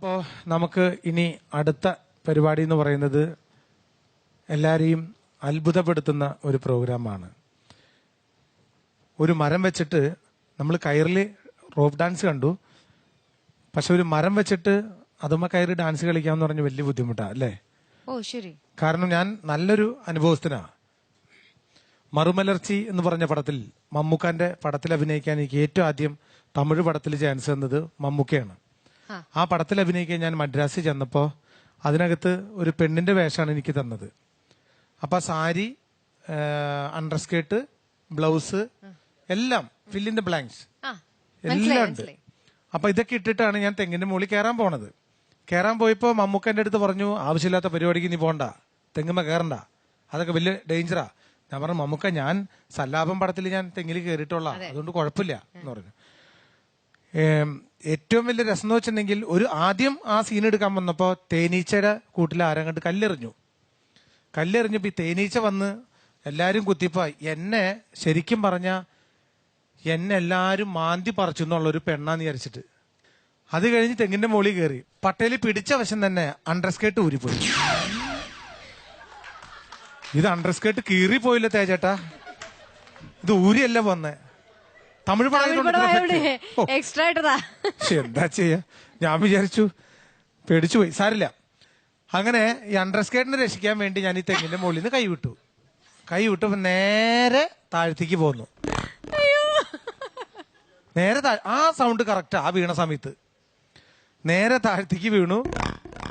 അപ്പോൾ നമുക്ക് ഇനി അടുത്ത പരിപാടി എന്ന് പറയുന്നത് എല്ലാവരെയും അത്ഭുതപ്പെടുത്തുന്ന ഒരു പ്രോഗ്രാമാണ്. ഒരു മരം വെച്ചിട്ട് നമ്മൾ കയറിൽ റോപ്പ് ഡാൻസ് കണ്ടു, പക്ഷെ ഒരു മരം വെച്ചിട്ട് അതുമ്മ കയറി ഡാൻസ് കളിക്കാന്ന് പറഞ്ഞ് വലിയ ബുദ്ധിമുട്ടാ അല്ലേ? ഓ ശരി. കാരണം ഞാൻ നല്ലൊരു അനുഭവസ്ഥനാ. മറുമലർച്ചി എന്ന് പറഞ്ഞ പടത്തിൽ, മമ്മൂക്കാന്റെ പടത്തിൽ അഭിനയിക്കാൻ എനിക്ക് ഏറ്റവും ആദ്യം തമിഴ് പടത്തിൽ ചാൻസ് തന്നത് മമ്മൂക്കയാണ്. ആ പടത്തിൽ അഭിനയിക്കാൻ ഞാൻ മദ്രാസിൽ ചെന്നപ്പോ അതിനകത്ത് ഒരു പെണ്ണിന്റെ വേഷമാണ് എനിക്ക് തന്നത്. അപ്പൊ സാരി, അണ്ടർസ്കേർട്ട്, ബ്ലൗസ് എല്ലാം ഫിൽ ഇൻ ദ ബ്ലാങ്ക്സ് എല്ലാം ഉണ്ട്. അപ്പൊ ഇതൊക്കെ ഇട്ടിട്ടാണ് ഞാൻ തെങ്ങിന്റെ മുകളിൽ കയറാൻ പോണത്. കയറാൻ പോയപ്പോ മമ്മൂക്കന്റെ അടുത്ത് പറഞ്ഞു, ആവശ്യമില്ലാത്ത പരിപാടിക്ക് നീ പോണ്ട, തെങ്ങുമ്മ കയറണ്ട, അതൊക്കെ വലിയ ഡേഞ്ചറാ. ഞാൻ പറഞ്ഞു, മമ്മൂക്ക ഞാൻ സല്ലാപം പടത്തിൽ ഞാൻ തെങ്ങിൽ കയറിയിട്ടുള്ള, അതുകൊണ്ട് കുഴപ്പമില്ല എന്ന് പറഞ്ഞു. ഏറ്റവും വലിയ രസം എന്ന് വെച്ചിട്ടുണ്ടെങ്കിൽ, ആദ്യം ആ സീൻ എടുക്കാൻ വന്നപ്പോ തേനീച്ചയുടെ കൂട്ടിൽ ആരങ്ങട്ട് കല്ലെറിഞ്ഞപ്പോ ഈ തേനീച്ച വന്ന് എല്ലാരും കുത്തിപ്പോ എന്നെ ശരിക്കും പറഞ്ഞ എന്നെ എല്ലാരും മാന്തി പറിച്ചു എന്നുള്ളൊരു പെണ്ണാന്ന് വിചാരിച്ചിട്ട് അത് കഴിഞ്ഞ് തെങ്ങിന്റെ മുകളിൽ കയറി. പട്ടേല് പിടിച്ച വശം തന്നെ അണ്ടർസ്കേർട്ട് ഊരിപ്പോയി. ഇത് അണ്ടർസ്കേർട്ട് കീറിപ്പോയില്ല തേജേട്ടാ, ഇത് ഊരിയല്ല വന്നേ. തമിഴ് എന്താ ചെയ്യാ, ഞാൻ വിചാരിച്ചു പേടിച്ചു പോയി. സാരില്ല. അങ്ങനെ ഈ അണ്ടർസ്കേർട്ടിനെ രക്ഷിക്കാൻ വേണ്ടി ഞാൻ ഈ തെങ്ങിന്റെ മുകളിൽ നിന്ന് കൈവിട്ടപ്പോ നേരെ താഴത്തേക്ക് പോന്നു. നേരെ ആ സൗണ്ട് കറക്റ്റാ. ആ വീണ സമയത്ത് നേരെ താഴത്തേക്ക് വീണു.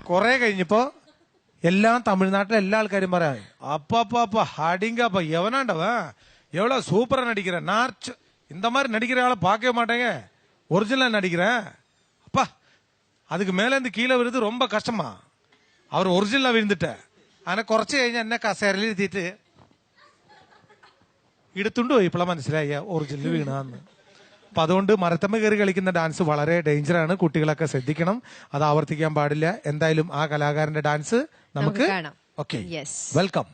കുറെ കഴിഞ്ഞപ്പോ തമിഴ്നാട്ടിലെ എല്ലാ ആൾക്കാരും പറയാ, அப்பா அடிங்கப்பா எவனாண்டவன் எவ்வளவு சூப்பரா நடிக்கிறேன், நார்ச் இந்த மாதிரி நடிக்கிற ஆளை பார்க்கவே மாட்டேங்க, ஒரிஜினலா நடிக்கிறேன் அப்பா, அதுக்கு மேல இருந்து கீழே வருது ரொம்ப கஷ்டமா, அவர் ஒரிஜினலா விழுந்துட்ட. അങ്ങനെ കുറച്ച് കഴിഞ്ഞ് എന്നെ കസേരയിൽ എത്തിയിട്ട് എടുത്തുണ്ടോ ഇപ്പോഴാ മനസ്സിലായ ഒറിജിനൽ വീണാന്ന്. അപ്പൊ അതുകൊണ്ട് മരത്തമ്മ കയറി കളിക്കുന്ന ഡാൻസ് വളരെ ഡേഞ്ചറാണ്. കുട്ടികളൊക്കെ ശ്രദ്ധിക്കണം, അത് ആവർത്തിക്കാൻ പാടില്ല. എന്തായാലും ആ കലാകാരന്റെ ഡാൻസ് നമുക്ക് ഓക്കെ വെൽക്കം.